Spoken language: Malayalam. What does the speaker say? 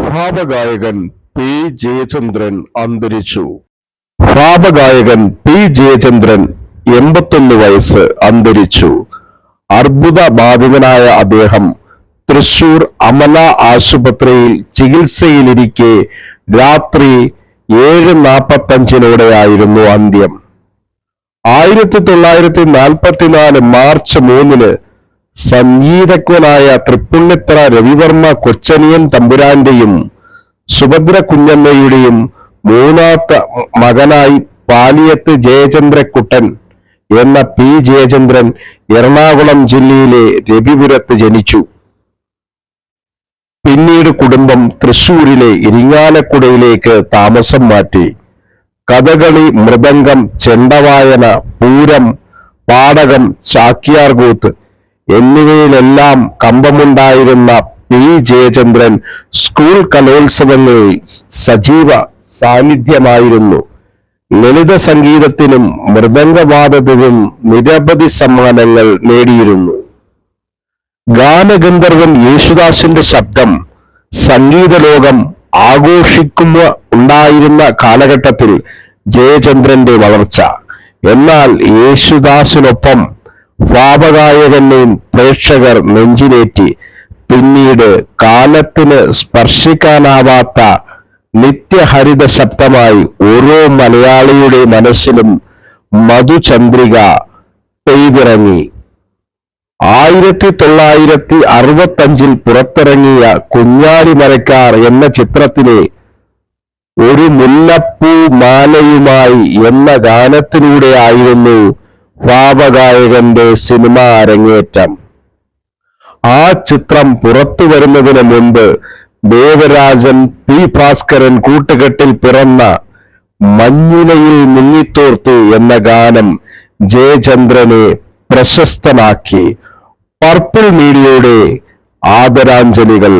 ഭാവഗായകൻ പി ജയചന്ദ്രൻ അന്തരിച്ചു. ഭാവഗായകൻ പി ജയചന്ദ്രൻ 81 വയസ്സ് അന്തരിച്ചു. അർബുദ ബാധിതനായ അദ്ദേഹം തൃശൂർ അമല ആശുപത്രിയിൽ ചികിത്സയിലിരിക്കെ രാത്രി 7:45 അന്ത്യം. 1944 മാർച്ച് 3 സംഗീതജ്ഞനായ തൃപ്പുണിത്തറ രവിവർമ്മ കൊച്ചനിയൻ തമ്പുരാന്റെയും സുഭദ്ര കുഞ്ഞമ്മയുടെയും മൂന്നാമത്തെ മകനായി പാലിയത്ത് ജയചന്ദ്രക്കുട്ടൻ എന്ന പി ജയചന്ദ്രൻ എറണാകുളം ജില്ലയിലെ രവിപുരത്ത് ജനിച്ചു. പിന്നീട് കുടുംബം തൃശൂരിലെ ഇരിങ്ങാലക്കുടയിലേക്ക് താമസം മാറ്റി. കഥകളി, മൃദംഗം, ചെണ്ടവായന, പൂരം, പാടകം, ചാക്യാർകൂത്ത് എന്നിവയിലെല്ലാം കമ്പമുണ്ടായിരുന്ന പി ജയചന്ദ്രൻ സ്കൂൾ കലോത്സവങ്ങളിൽ സജീവ സാന്നിധ്യമായിരുന്നു. ലളിത സംഗീതത്തിനും മൃദംഗവാദത്തിനും നിരവധി സമ്മാനങ്ങൾ നേടിയിരുന്നു. ഗാനഗന്ധർവൻ യേശുദാസിന്റെ ശബ്ദം സംഗീത ലോകം ഉണ്ടായിരുന്ന കാലഘട്ടത്തിൽ ജയചന്ദ്രന്റെ വളർച്ച. എന്നാൽ യേശുദാസിനൊപ്പം ഭാവഗായകനെയും പ്രേക്ഷകർ നെഞ്ചിലേറ്റി. പിന്നീട് കാലത്തിന് സ്പർശിക്കാനാവാത്ത നിത്യഹരിത ശബ്ദമായി ഓരോ മലയാളിയുടെ മനസ്സിലും മധുചന്ദ്രിക പെയ്തിറങ്ങി. 1965 പുറത്തിറങ്ങിയ കുഞ്ഞാലിമരക്കാർ എന്ന ചിത്രത്തിലെ ഒരു മുല്ലപ്പൂ മാലയുമായി എന്ന ഗാനത്തിലൂടെയായിരുന്നു ഭാവഗായകന്റെ സിനിമാ അരങ്ങേറ്റം. ആ ചിത്രം പുറത്തു വരുന്നതിന് മുൻപ് ദേവരാജൻ, പി ഭാസ്കരൻ കൂട്ടുകെട്ടിൽ പിറന്ന മഞ്ഞിലയിൽ മുങ്ങിത്തോർത്ത് എന്ന ഗാനം ജയചന്ദ്രനെ പ്രശസ്തനാക്കി. പർപ്പിൾ മീഡിയയുടെ ആദരാഞ്ജലികൾ.